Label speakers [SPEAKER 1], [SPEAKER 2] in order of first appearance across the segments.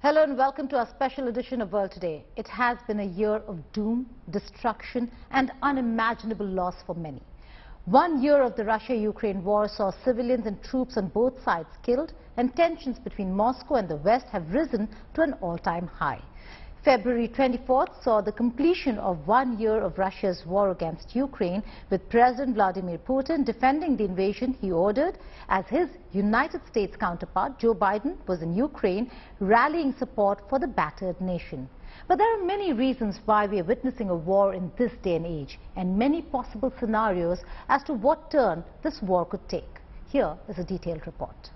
[SPEAKER 1] Hello and welcome to our special edition of World Today. It has been a year of doom, destruction and unimaginable loss for many. 1 year of the Russia-Ukraine war saw civilians and troops on both sides killed, and tensions between Moscow and the West have risen to an all-time high. February 24th saw the completion of 1 year of Russia's war against Ukraine, with President Vladimir Putin defending the invasion he ordered, as his United States counterpart Joe Biden was in Ukraine rallying support for the battered nation. But there are many reasons why we are witnessing a war in this day and age, and many possible scenarios as to what turn this war could take. Here is a detailed report.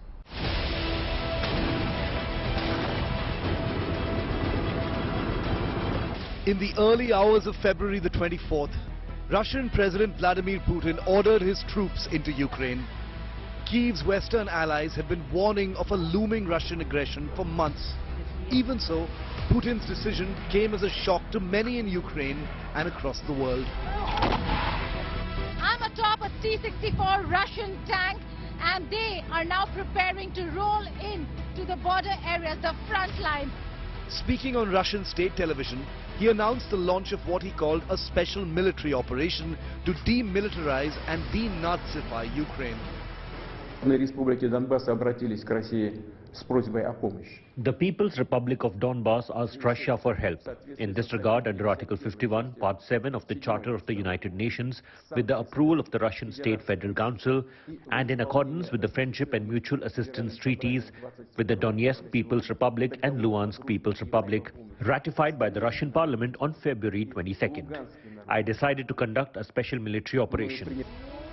[SPEAKER 2] In the early hours of February the 24th, Russian President Vladimir Putin ordered his troops into Ukraine. Kyiv's Western allies had been warning of a looming Russian aggression for months. Even so, Putin's decision came as a shock to many in Ukraine and across the world.
[SPEAKER 3] I'm atop a T-64 Russian tank, and they are now preparing to roll in to the border areas, the front lines.
[SPEAKER 2] Speaking on Russian state television, he announced the launch of what he called a special military operation to demilitarize and denazify Ukraine.
[SPEAKER 4] Республики Донбасс обратились к России с просьбой о помощи.
[SPEAKER 5] The People's Republic of Donbass asked Russia for help. In this regard, under Article 51, Part 7 of the Charter of the United Nations, with the approval of the Russian State Federal Council, and in accordance with the Friendship and Mutual Assistance Treaties with the Donetsk People's Republic and Luhansk People's Republic, ratified by the Russian Parliament on February 22nd, I decided to conduct a special military operation.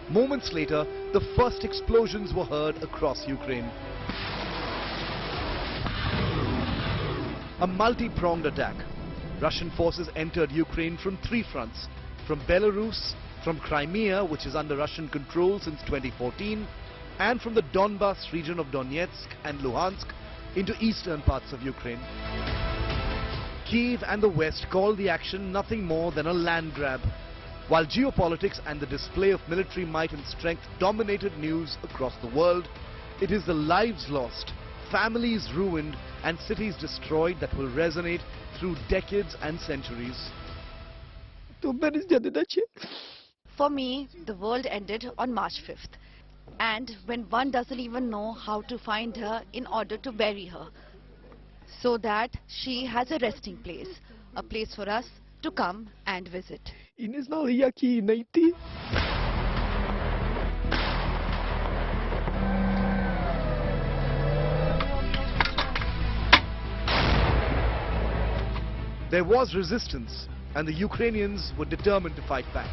[SPEAKER 2] Moments later, the first explosions were heard across Ukraine. A multi-pronged attack. Russian forces entered Ukraine from 3 fronts: from Belarus, from Crimea, which is under Russian control since 2014, and from the Donbas region of Donetsk and Luhansk into eastern parts of Ukraine. Kyiv and the West called the action nothing more than a land grab, while geopolitics and the display of military might and strength dominated news across the world. It is the lives lost, families ruined and cities destroyed that will resonate through decades and centuries.
[SPEAKER 6] For me, the world ended on March 5th. And when one doesn't even know how to find her in order to bury her, so that she has a resting place, a place for us to come and visit.
[SPEAKER 7] І не знали, як її знайти.
[SPEAKER 2] There was resistance, and the Ukrainians were determined to fight back.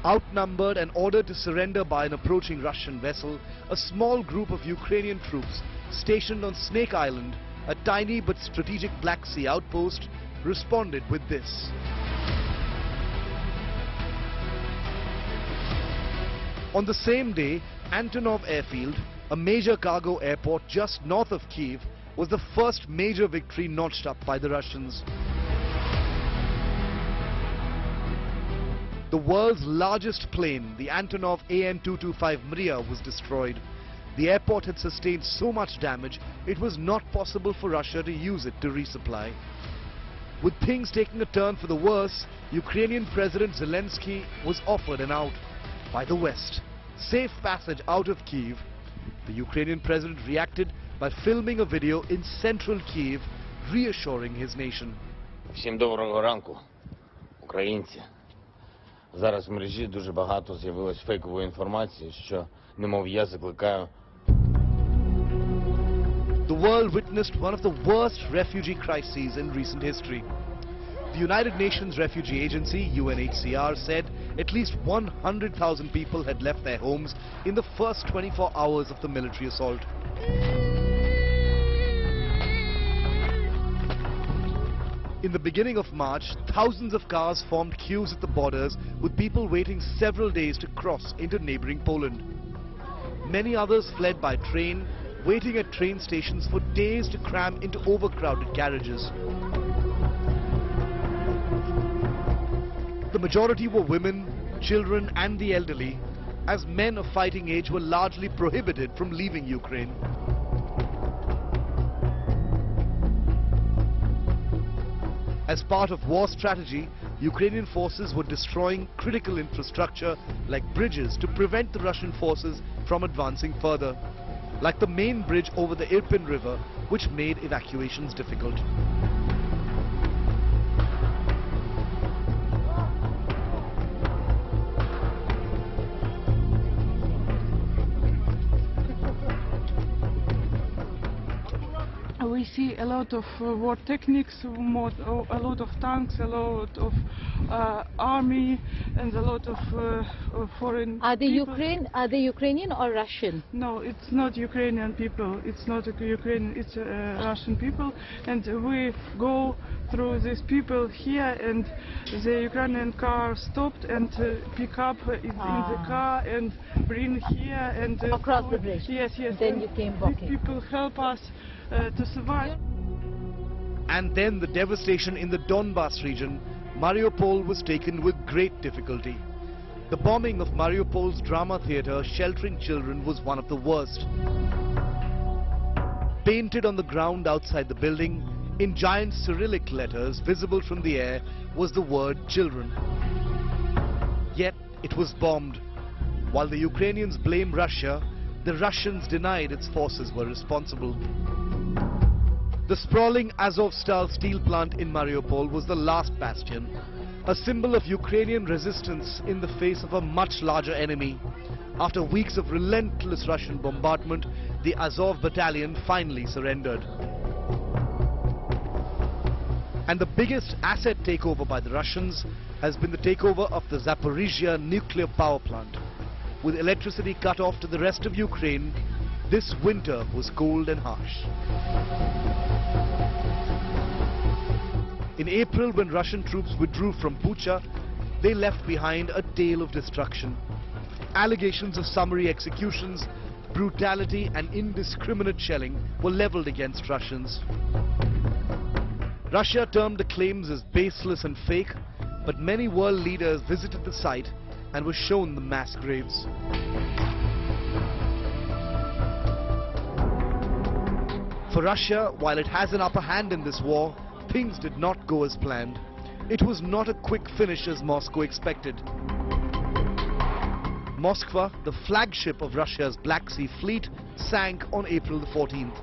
[SPEAKER 2] Outnumbered and ordered to surrender by an approaching Russian vessel, a small group of Ukrainian troops stationed on Snake Island, a tiny but strategic Black Sea outpost, responded with this. On the same day, Antonov Airfield, a major cargo airport just north of Kyiv, was the first major victory notched up by the Russians. The world's largest plane, the Antonov AN-225 Mriya, was destroyed. The airport had sustained so much damage, it was not possible for Russia to use it to resupply. With things taking a turn for the worse, Ukrainian President Zelensky was offered an out by the West. Safe passage out of Kyiv. The Ukrainian president reacted by filming a video in central Kyiv, reassuring his nation.
[SPEAKER 8] Всім доброго ранку, українці. Зараз в мережі дуже багато з'явилось фейкової інформації, що, немов я закликаю.
[SPEAKER 2] The world witnessed one of the worst refugee crises in recent history. The United Nations Refugee Agency, UNHCR, said at least 100,000 people had left their homes in the first 24 hours of the military assault. In the beginning of March, thousands of cars formed queues at the borders, with people waiting several days to cross into neighboring Poland. Many others fled by train, waiting at train stations for days to cram into overcrowded carriages. The majority were women, children and the elderly, as men of fighting age were largely prohibited from leaving Ukraine. As part of war strategy, Ukrainian forces were destroying critical infrastructure like bridges to prevent the Russian forces from advancing further, like the main bridge over the Irpin River, which made evacuations difficult.
[SPEAKER 9] We see a lot of war techniques, a lot of tanks, a lot of army, and a lot of foreign people.
[SPEAKER 3] Are they Ukrainian or Russian?
[SPEAKER 9] No, it's not Ukrainian people. It's not Ukrainian. It's Russian people, and we go through these people here, and the Ukrainian car stopped and pick up in the car and bring here and
[SPEAKER 3] across the bridge.
[SPEAKER 9] Yes, yes.
[SPEAKER 3] Then
[SPEAKER 9] and
[SPEAKER 3] you came walking.
[SPEAKER 9] These people help us to survive.
[SPEAKER 2] And then the devastation in the Donbas region, Mariupol was taken with great difficulty. The bombing of Mariupol's drama theatre sheltering children was one of the worst. Painted on the ground outside the building, in giant Cyrillic letters visible from the air, was the word children. Yet it was bombed. While the Ukrainians blame Russia, the Russians denied its forces were responsible. The sprawling Azovstal steel plant in Mariupol was the last bastion, a symbol of Ukrainian resistance in the face of a much larger enemy. After weeks of relentless Russian bombardment, the Azov battalion finally surrendered. And the biggest asset takeover by the Russians has been the takeover of the Zaporizhia nuclear power plant. With electricity cut off to the rest of Ukraine, this winter was cold and harsh. In April, when Russian troops withdrew from Bucha, they left behind a tale of destruction. Allegations of summary executions, brutality and indiscriminate shelling were leveled against Russians. Russia termed the claims as baseless and fake, but many world leaders visited the site and were shown the mass graves. For Russia, while it has an upper hand in this war, things did not go as planned. It was not a quick finish as Moscow expected. Moskva, the flagship of Russia's Black Sea fleet, sank on April the 14th.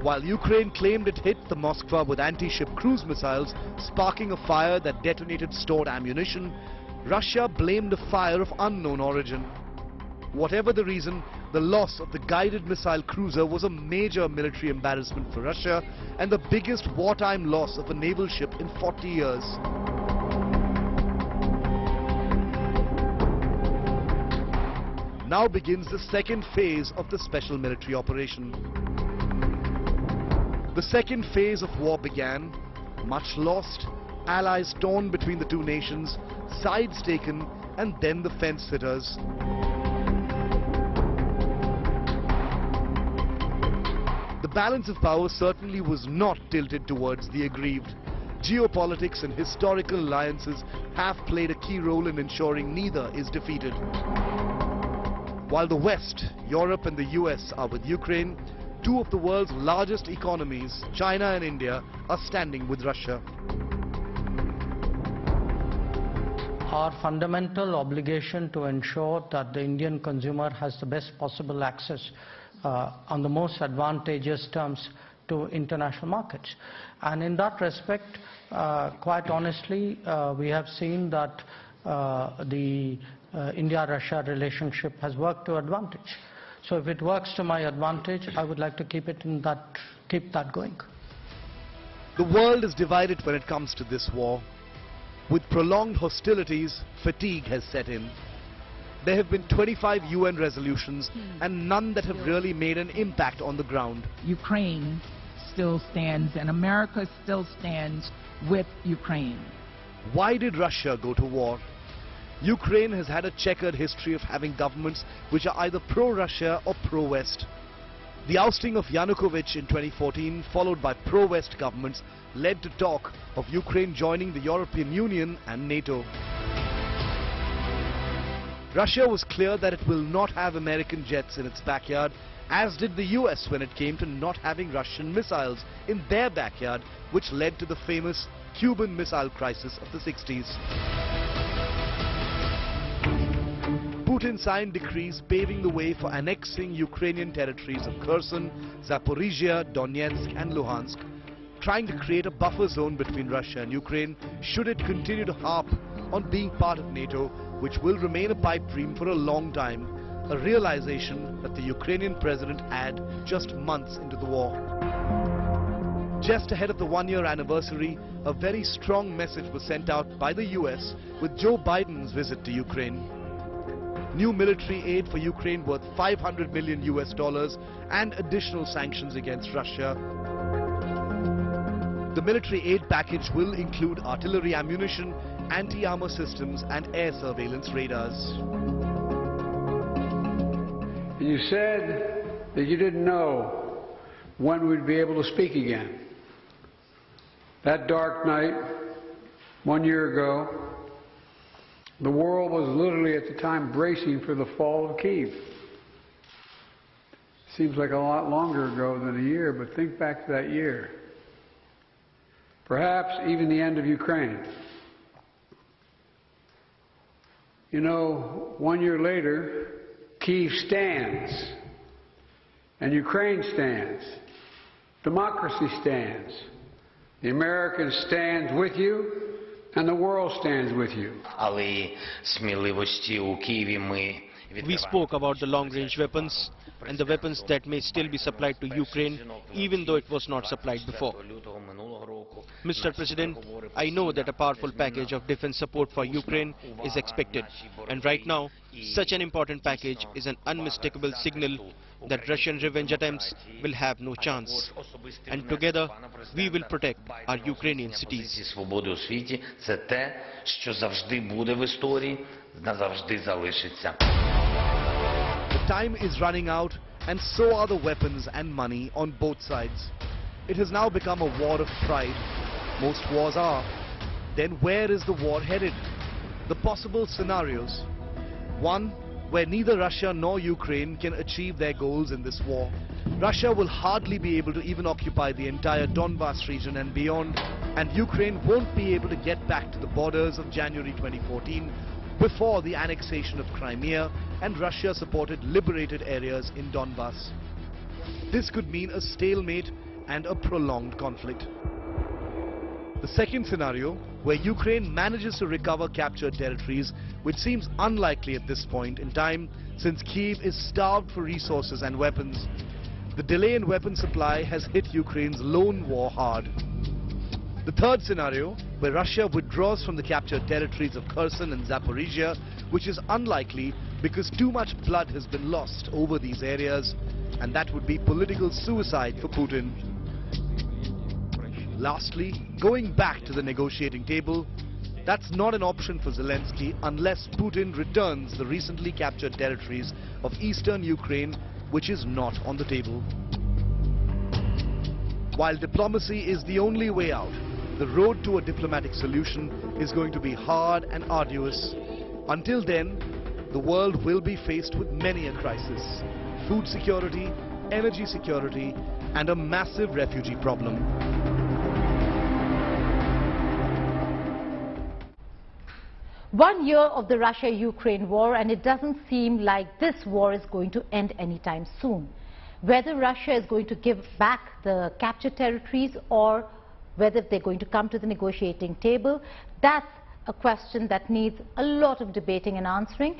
[SPEAKER 2] While Ukraine claimed it hit the Moskva with anti-ship cruise missiles, sparking a fire that detonated stored ammunition, Russia blamed a fire of unknown origin. Whatever the reason, the loss of the guided missile cruiser was a major military embarrassment for Russia and the biggest wartime loss of a naval ship in 40 years. Now begins the second phase of the special military operation. The second phase of war began, much lost, allies torn between the two nations, sides taken, and then the fence-sitters. The balance of power certainly was not tilted towards the aggrieved. Geopolitics and historical alliances have played a key role in ensuring neither is defeated. While the West, Europe and the US are with Ukraine, two of the world's largest economies, China and India, are standing with Russia.
[SPEAKER 10] Our fundamental obligation to ensure that the Indian consumer has the best possible access on the most advantageous terms to international markets. And in that respect, quite honestly, we have seen that the India-Russia relationship has worked to advantage. So if it works to my advantage, I would like to keep that going.
[SPEAKER 2] The world is divided when it comes to this war. With prolonged hostilities, fatigue has set in. There have been 25 UN resolutions and none that have really made an impact on the ground.
[SPEAKER 11] Ukraine still stands and America still stands with Ukraine.
[SPEAKER 2] Why did Russia go to war? Ukraine has had a checkered history of having governments which are either pro-Russia or pro-West. The ousting of Yanukovych in 2014, followed by pro-West governments, led to talk of Ukraine joining the European Union and NATO. Russia was clear that it will not have American jets in its backyard, as did the US when it came to not having Russian missiles in their backyard, which led to the famous Cuban Missile Crisis of the 60s. Putin signed decrees paving the way for annexing Ukrainian territories of Kherson, Zaporizhia, Donetsk and Luhansk, trying to create a buffer zone between Russia and Ukraine should it continue to harp on being part of NATO, which will remain a pipe dream for a long time, a realization that the Ukrainian president had just months into the war. Just ahead of the one-year anniversary, a very strong message was sent out by the US with Joe Biden's visit to Ukraine. New military aid for Ukraine worth $500 million and additional sanctions against Russia. The military aid package will include artillery ammunition, anti-armor systems and air surveillance radars.
[SPEAKER 12] You said that you didn't know when we'd be able to speak again. That dark night, 1 year ago, the world was literally at the time bracing for the fall of Kyiv. Seems like a lot longer ago than a year, but think back to that year. Perhaps even the end of Ukraine. You know, 1 year later, Kyiv stands, and Ukraine stands. Democracy stands. The Americans stand with you, and the world stands with you.
[SPEAKER 7] We spoke about the long-range weapons and the weapons that may still be supplied to Ukraine, even though it was not supplied before. Mr. President, I know that a powerful package of defense support for Ukraine is expected, and right now, such an important package is an unmistakable signal that Russian revenge attempts will have no chance. And together, we will protect our Ukrainian cities.
[SPEAKER 2] The time is running out, and so are the weapons and money on both sides. It has now become a war of pride. Most wars are. Then where is the war headed? The possible scenarios. One, where neither Russia nor Ukraine can achieve their goals in this war. Russia will hardly be able to even occupy the entire Donbas region and beyond, and Ukraine won't be able to get back to the borders of January 2014 before the annexation of Crimea and Russia-supported liberated areas in Donbas. This could mean a stalemate and a prolonged conflict. The second scenario, where Ukraine manages to recover captured territories, which seems unlikely at this point in time since Kyiv is starved for resources and weapons. The delay in weapon supply has hit Ukraine's lone war hard. The third scenario, where Russia withdraws from the captured territories of Kherson and Zaporizhia, which is unlikely because too much blood has been lost over these areas, and that would be political suicide for Putin. Lastly, going back to the negotiating table, that's not an option for Zelensky unless Putin returns the recently captured territories of eastern Ukraine, which is not on the table. While diplomacy is the only way out, the road to a diplomatic solution is going to be hard and arduous. Until then, the world will be faced with many a crisis: food security, energy security, and a massive refugee problem.
[SPEAKER 1] One year of the Russia-Ukraine war, and it doesn't seem like this war is going to end anytime soon. Whether Russia is going to give back the captured territories or whether they're going to come to the negotiating table, that's a question that needs a lot of debating and answering.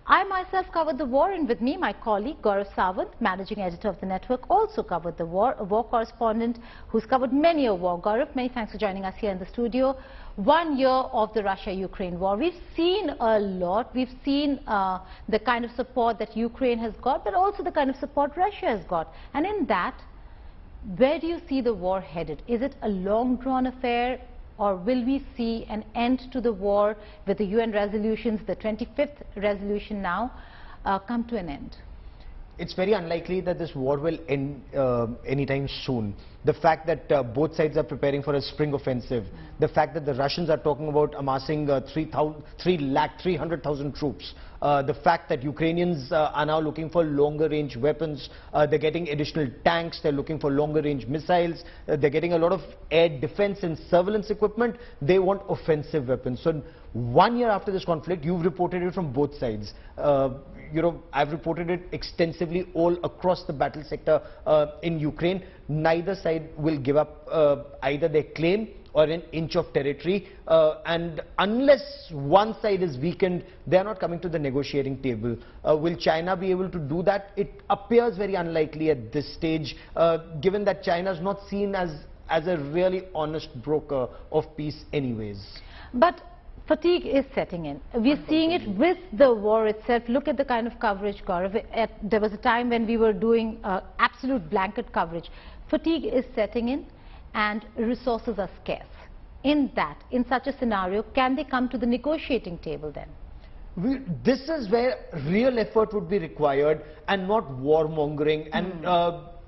[SPEAKER 1] I myself covered the war, and with me my colleague Gaurav Sawant, managing editor of the network, also covered the war, a war correspondent who's covered many a war. Gaurav, many thanks for joining us here in the studio. 1 year of the Russia-Ukraine war. We've seen a lot. We've seen the kind of support that Ukraine has got, but also the kind of support Russia has got. And in that, where do you see the war headed? Is it a long-drawn affair, or will we see an end to the war with the UN resolutions, the 25th resolution now, come to an end?
[SPEAKER 13] it's very unlikely that this war will end anytime soon. The fact that both sides are preparing for a spring offensive, the fact that the Russians are talking about amassing 300,000 troops, the fact that Ukrainians are now looking for longer range weapons, they're getting additional tanks, they're looking for longer range missiles, they're getting a lot of air defense and surveillance equipment, they want offensive weapons. So 1 year after this conflict, you've reported it from both sides. You know, I've reported it extensively all across the battle sector in Ukraine. Neither side will give up either their claim or an inch of territory, and unless one side is weakened, they are not coming to the negotiating table. Will China be able to do that? It appears very unlikely at this stage, given that China is not seen as a really honest broker of peace anyways.
[SPEAKER 1] But fatigue is setting in. We're seeing it with the war itself. Look at the kind of coverage, Gaurav. There was a time when we were doing absolute blanket coverage. Fatigue is setting in and resources are scarce. In such a scenario, can they come to the negotiating table then?
[SPEAKER 13] This is where real effort would be required and not warmongering. And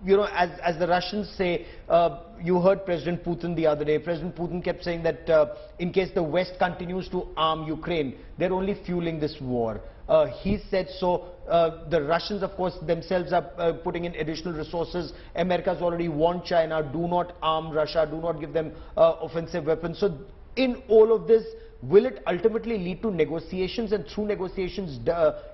[SPEAKER 13] you know, as the Russians say, you heard President Putin the other day. President Putin kept saying that in case the West continues to arm Ukraine, they're only fueling this war. He said so. The Russians, of course, themselves are putting in additional resources. America's already warned China, do not arm Russia, do not give them offensive weapons. So in all of this, will it ultimately lead to negotiations, and through negotiations,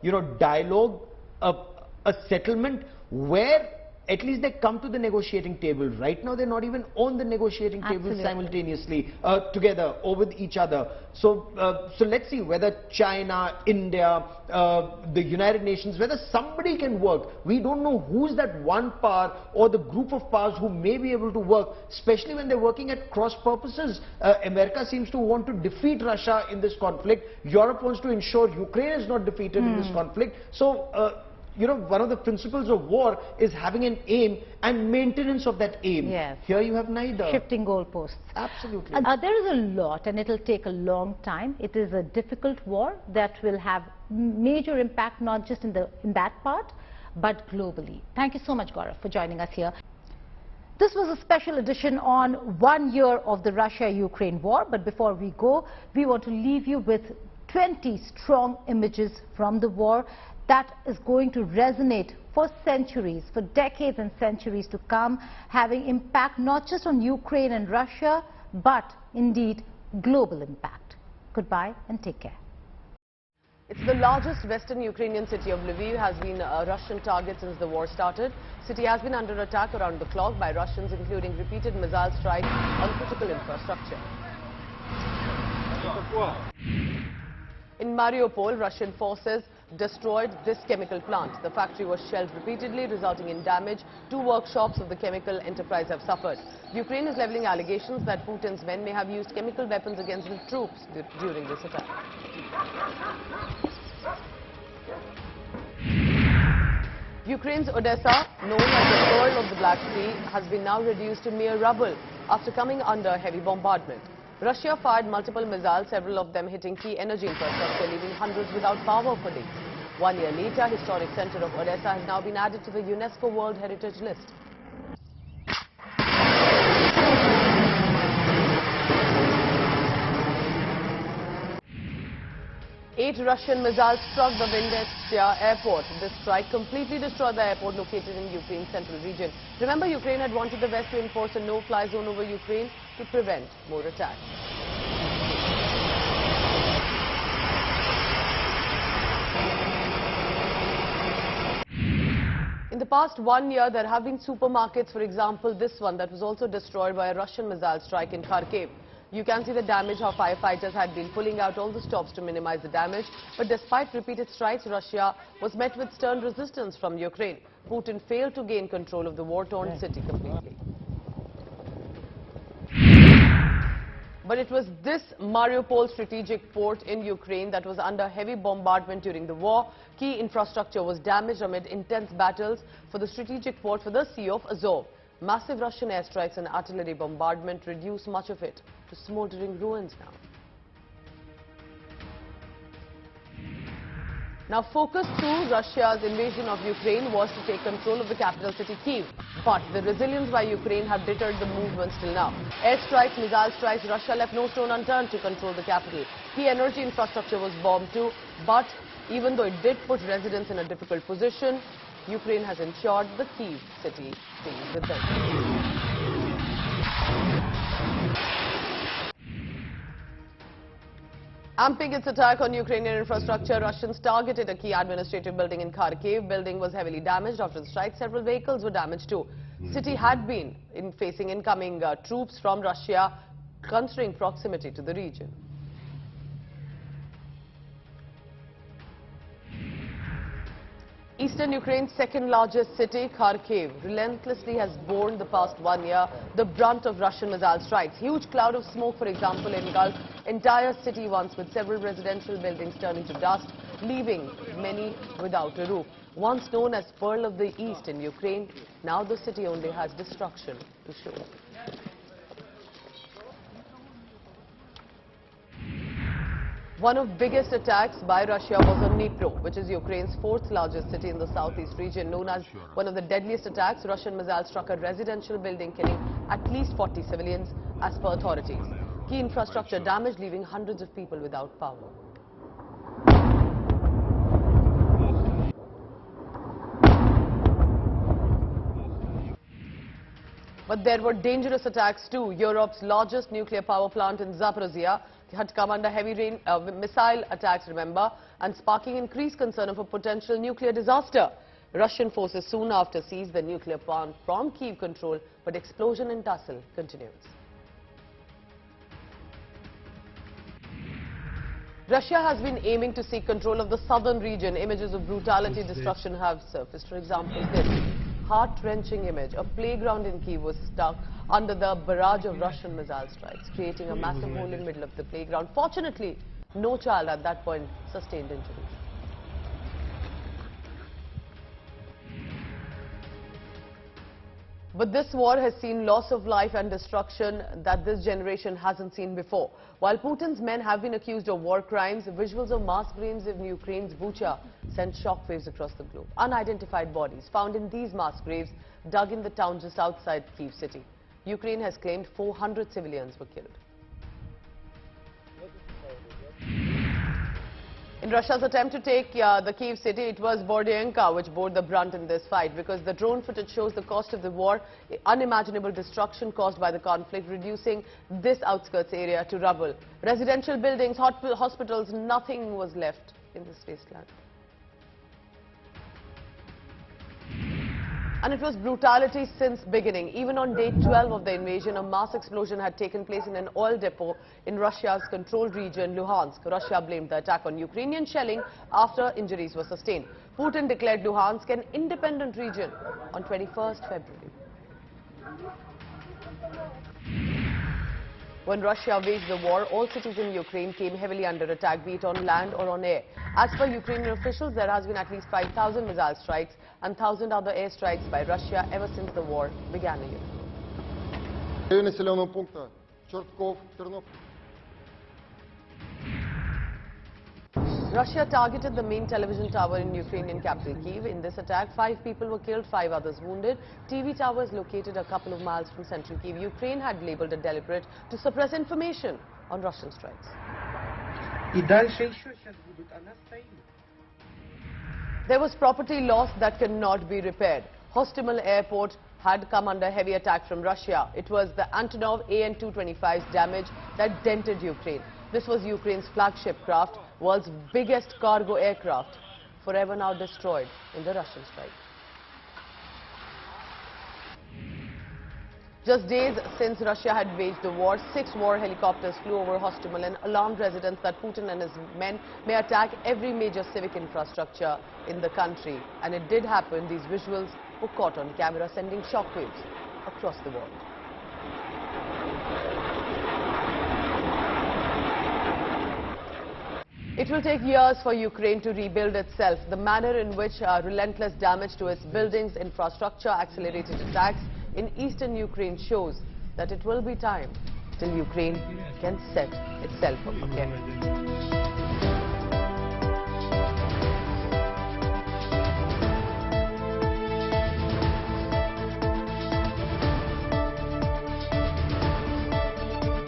[SPEAKER 13] you know, dialogue, a settlement where at least they come to the negotiating table? Right now they're not even on the negotiating table simultaneously together or with each other. So so let's see whether China, India, the United Nations, whether somebody can work. We don't know who's that one power or the group of powers who may be able to work, especially when they're working at cross purposes. America seems to want to defeat Russia in this conflict. Europe wants to ensure Ukraine is not defeated in this conflict. So you know, one of the principles of war is having an aim and maintenance of that aim.
[SPEAKER 1] Yes.
[SPEAKER 13] Here you have neither.
[SPEAKER 1] Shifting goalposts.
[SPEAKER 13] Absolutely.
[SPEAKER 1] There is a lot, and it will take a long time. It is a difficult war that will have major impact, not just in that part, but globally. Thank you so much, Gaurav, for joining us here. This was a special edition on 1 year of the Russia-Ukraine war. But before we go, we want to leave you with 20 strong images from the war that is going to resonate for centuries, for decades and centuries to come, having impact not just on Ukraine and Russia, but indeed global impact. Goodbye and take care.
[SPEAKER 14] It's the largest western Ukrainian city of Lviv has been a Russian target since the war started. City has been under attack around the clock by Russians, including repeated missile strikes on critical infrastructure. In Mariupol, Russian forces destroyed this chemical plant. The factory was shelled repeatedly, resulting in damage. 2 workshops of the chemical enterprise have suffered. Ukraine is leveling allegations that Putin's men may have used chemical weapons against the troops during this attack. Ukraine's Odessa, known as the Pearl of the Black Sea, has been now reduced to mere rubble after coming under heavy bombardment. Russia fired multiple missiles, several of them hitting key energy infrastructure, leaving hundreds without power for days. 1 year later, historic center of Odessa has now been added to the UNESCO World Heritage List. Eight Russian missiles struck the Vinnytsia airport. This strike completely destroyed the airport located in Ukraine's central region. Remember, Ukraine had wanted the West to enforce a no-fly zone over Ukraine to prevent more attacks. In the past 1 year, there have been supermarkets, for example, this one that was also destroyed by a Russian missile strike in Kharkiv. You can see the damage, how firefighters had been pulling out all the stops to minimize the damage. But despite repeated strikes, Russia was met with stern resistance from Ukraine. Putin failed to gain control of the war-torn city completely. But it was this Mariupol strategic port in Ukraine that was under heavy bombardment during the war. Key infrastructure was damaged amid intense battles for the strategic port for the Sea of Azov. Massive Russian airstrikes and artillery bombardment reduced much of it to smoldering ruins now. Now, focus 2, Russia's invasion of Ukraine, was to take control of the capital city, Kyiv. But the resilience by Ukraine have deterred the movement till now. Airstrikes, missile strikes, Russia left no stone unturned to control the capital. Key energy infrastructure was bombed too. But even though it did put residents in a difficult position, Ukraine has ensured the Kyiv city stays with them. Amping its attack on Ukrainian infrastructure, Russians targeted a key administrative building in Kharkiv. Building was heavily damaged after the strike. Several vehicles were damaged too. City had been facing incoming troops from Russia, considering proximity to the region. Eastern Ukraine's second largest city, Kharkiv, relentlessly has borne the past 1 year the brunt of Russian missile strikes. Huge cloud of smoke, for example, engulfed entire city once, with several residential buildings turning to dust, leaving many without a roof. Once known as Pearl of the East in Ukraine, now the city only has destruction to show. One of the biggest attacks by Russia was on Dnipro, which is Ukraine's fourth largest city in the southeast region. Known as one of the deadliest attacks, Russian missiles struck a residential building, killing at least 40 civilians, as per authorities. Key infrastructure damaged, leaving hundreds of people without power. But there were dangerous attacks too. Europe's largest nuclear power plant in Zaporizhia had come under heavy missile attacks, remember, and sparking increased concern of a potential nuclear disaster. Russian forces soon after seized the nuclear plant from Kyiv control, but explosion and tussle continues. Russia has been aiming to seek control of the southern region. Images of brutality, destruction have surfaced. For example, this heart-wrenching image. A playground in Kyiv was stuck under the barrage of Russian missile strikes, creating a massive hole in the middle of the playground. Fortunately, no child at that point sustained injuries. But this war has seen loss of life and destruction that this generation hasn't seen before. While Putin's men have been accused of war crimes, visuals of mass graves in Ukraine's Bucha sent shockwaves across the globe. Unidentified bodies found in these mass graves dug in the town just outside Kyiv city. Ukraine has claimed 400 civilians were killed. In Russia's attempt to take the Kyiv city, it was Bordyanka which bore the brunt in this fight, because the drone footage shows the cost of the war, unimaginable destruction caused by the conflict, reducing this outskirts area to rubble. Residential buildings, hospitals, nothing was left in this wasteland. And it was brutality since beginning. Even on day 12 of the invasion, a mass explosion had taken place in an oil depot in Russia's controlled region, Luhansk. Russia blamed the attack on Ukrainian shelling after injuries were sustained. Putin declared Luhansk an independent region on 21st February. When Russia waged the war, all cities in Ukraine came heavily under attack, be it on land or on air. As per Ukrainian officials, there has been at least 5,000 missile strikes and 1,000 other airstrikes by Russia ever since the war began a year ago. Russia targeted the main television tower in Ukrainian capital Kyiv. In this attack, 5 people were killed, 5 others wounded. TV towers located a couple of miles from central Kyiv. Ukraine had labelled it deliberate to suppress information on Russian strikes. There was property loss that cannot be repaired. Hostomel airport had come under heavy attack from Russia. It was the Antonov AN-225's damage that dented Ukraine. This was Ukraine's flagship craft, world's biggest cargo aircraft, forever now destroyed in the Russian strike. Just days since Russia had waged the war, 6 war helicopters flew over Hostomel and alarmed residents that Putin and his men may attack every major civic infrastructure in the country. And it did happen. These visuals were caught on camera, sending shockwaves across the world. It will take years for Ukraine to rebuild itself. The manner in which relentless damage to its buildings, infrastructure, accelerated attacks in eastern Ukraine shows that it will be time till Ukraine can set itself up again.